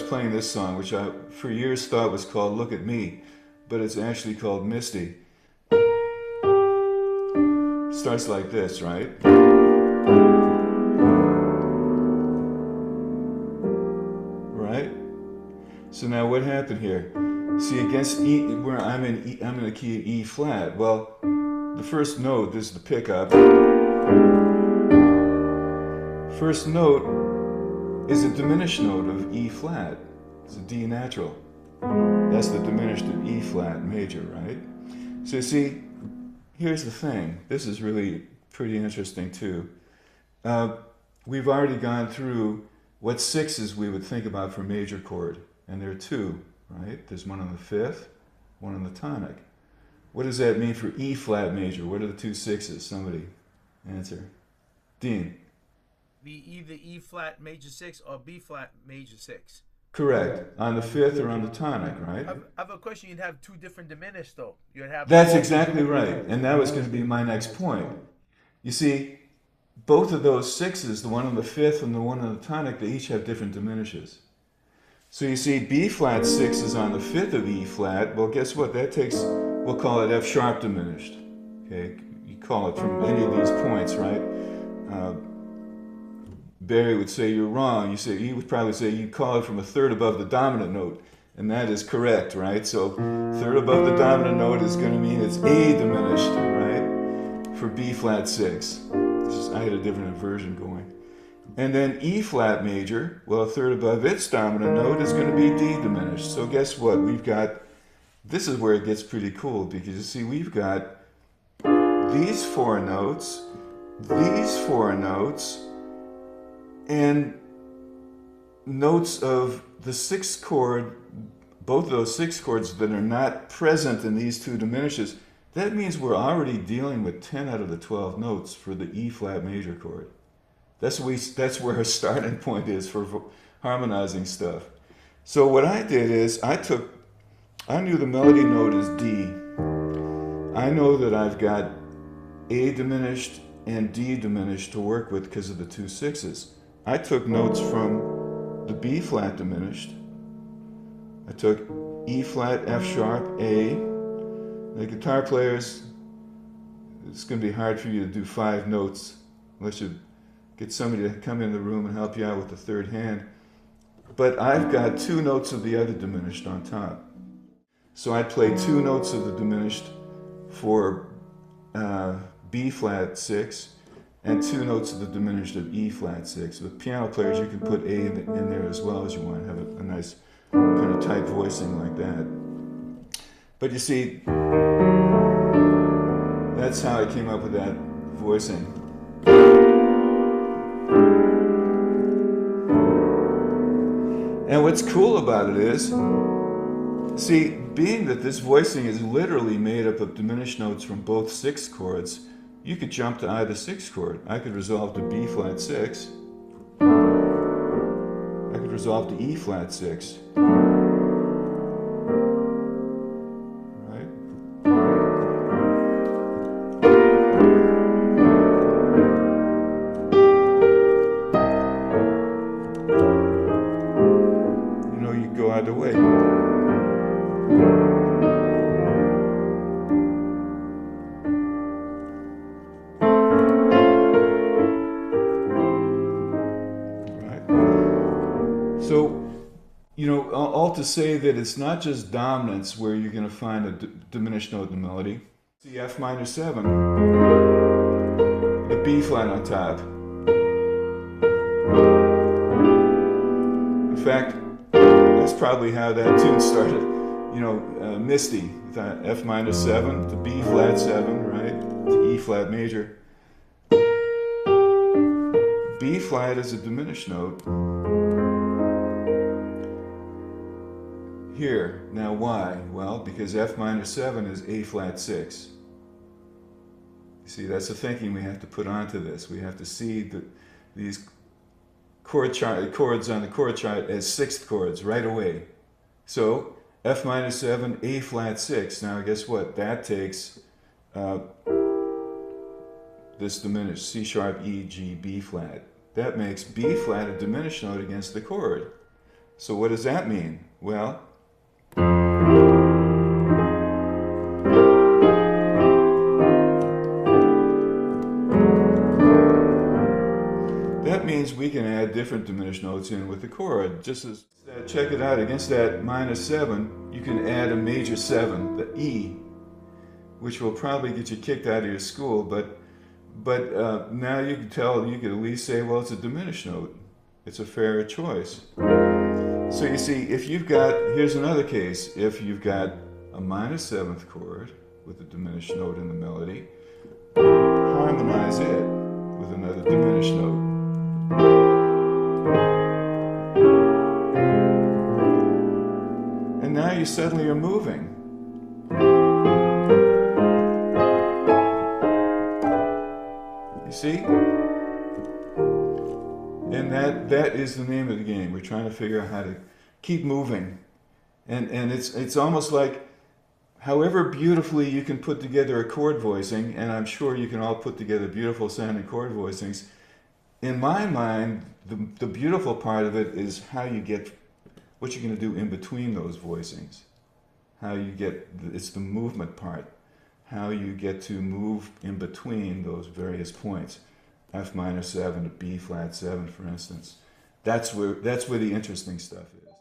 was playing this song, which I for years thought was called Look at Me, but it's actually called Misty. Starts like this, right? Right? So now what happened here? See, against E, where I'm in a key of E flat. Well, the first note, this is the pickup. First note is a diminished note of E flat. It's a D natural. That's the diminished of E flat major, right? So you see, here's the thing. This is really pretty interesting too. We've already gone through what sixes we would think about for major chord, and there are two, right? There's one on the fifth, one on the tonic. What does that mean for E flat major? What are the two sixes? Somebody answer. Dean. Be either E flat major 6 or B flat major 6. Correct. On the fifth or on the tonic, right? I have a question. You'd have two different diminished though. You'd have. That's exactly right. And that was going to be my next point. You see, both of those sixes, the one on the fifth and the one on the tonic, they each have different diminishes. So you see, B flat 6 is on the fifth of E flat. Well, guess what? That takes, we'll call it F sharp diminished. Okay, you call it from any of these points, right? Barry would say you're wrong. He would probably say you call it from a third above the dominant note, and that is correct, right? So third above the dominant note is going to mean it's A diminished, right? For B flat 6. I had a different inversion going. And then E flat major, well, a third above its dominant note is going to be D diminished. So guess what? We've got, this is where it gets pretty cool, because you see we've got these four notes, and notes of the sixth chord, both of those six chords that are not present in these two diminishes. That means we're already dealing with 10 out of the 12 notes for the E flat major chord. That's where our starting point is for harmonizing stuff. So what I did is I knew the melody note is D. I know that I've got A diminished and D diminished to work with because of the two sixes. I took notes from the B flat diminished. I took E flat, F sharp, A. The guitar players, it's going to be hard for you to do 5 notes unless you get somebody to come in the room and help you out with the third hand. But I've got 2 notes of the other diminished on top. So I play 2 notes of the diminished for B flat 6 and 2 notes of the diminished of E flat 6. With piano players, you can put A in there as well as you want to have a nice kind of tight voicing like that. But you see, that's how I came up with that voicing. And what's cool about it is, see, being that this voicing is literally made up of diminished notes from both sixth chords, you could jump to either sixth chord. I could resolve to B flat 6. I could resolve to E flat 6. Right? You know, you go either way. So, you know, all to say that it's not just dominance where you're going to find a diminished note in the melody. See F minor 7, the B flat on top. In fact, that's probably how that tune started. You know, Misty, F minor 7 to B flat 7, right, to E flat major. B flat is a diminished note. Here. Now why? Well, because F minor 7 is A flat 6. You see, that's the thinking we have to put onto this. We have to see these chords on the chord chart as sixth chords right away. So F minor 7, A flat 6. Now guess what? That takes this diminished C sharp, E, G, B flat. That makes B flat a diminished note against the chord. So what does that mean? Well, that means we can add different diminished notes in with the chord. Just as, check it out, against that -7, you can add a major 7, the E, which will probably get you kicked out of your school, but now you can tell, you can at least say, well, it's a diminished note. It's a fair choice. So you see, if you've got, here's another case, if you've got a -7th chord with a diminished note in the melody, harmonize it with another diminished note. And now you suddenly are moving. You see? And that is the name of the game. We're trying to figure out how to keep moving. And it's almost like, however beautifully you can put together a chord voicing, and I'm sure you can all put together beautiful sounding chord voicings, in my mind, the beautiful part of it is how you get, what you're going to do in between those voicings. How you get, it's the movement part. How you get to move in between those various points. F minor 7 to B flat 7, for instance. That's where the interesting stuff is.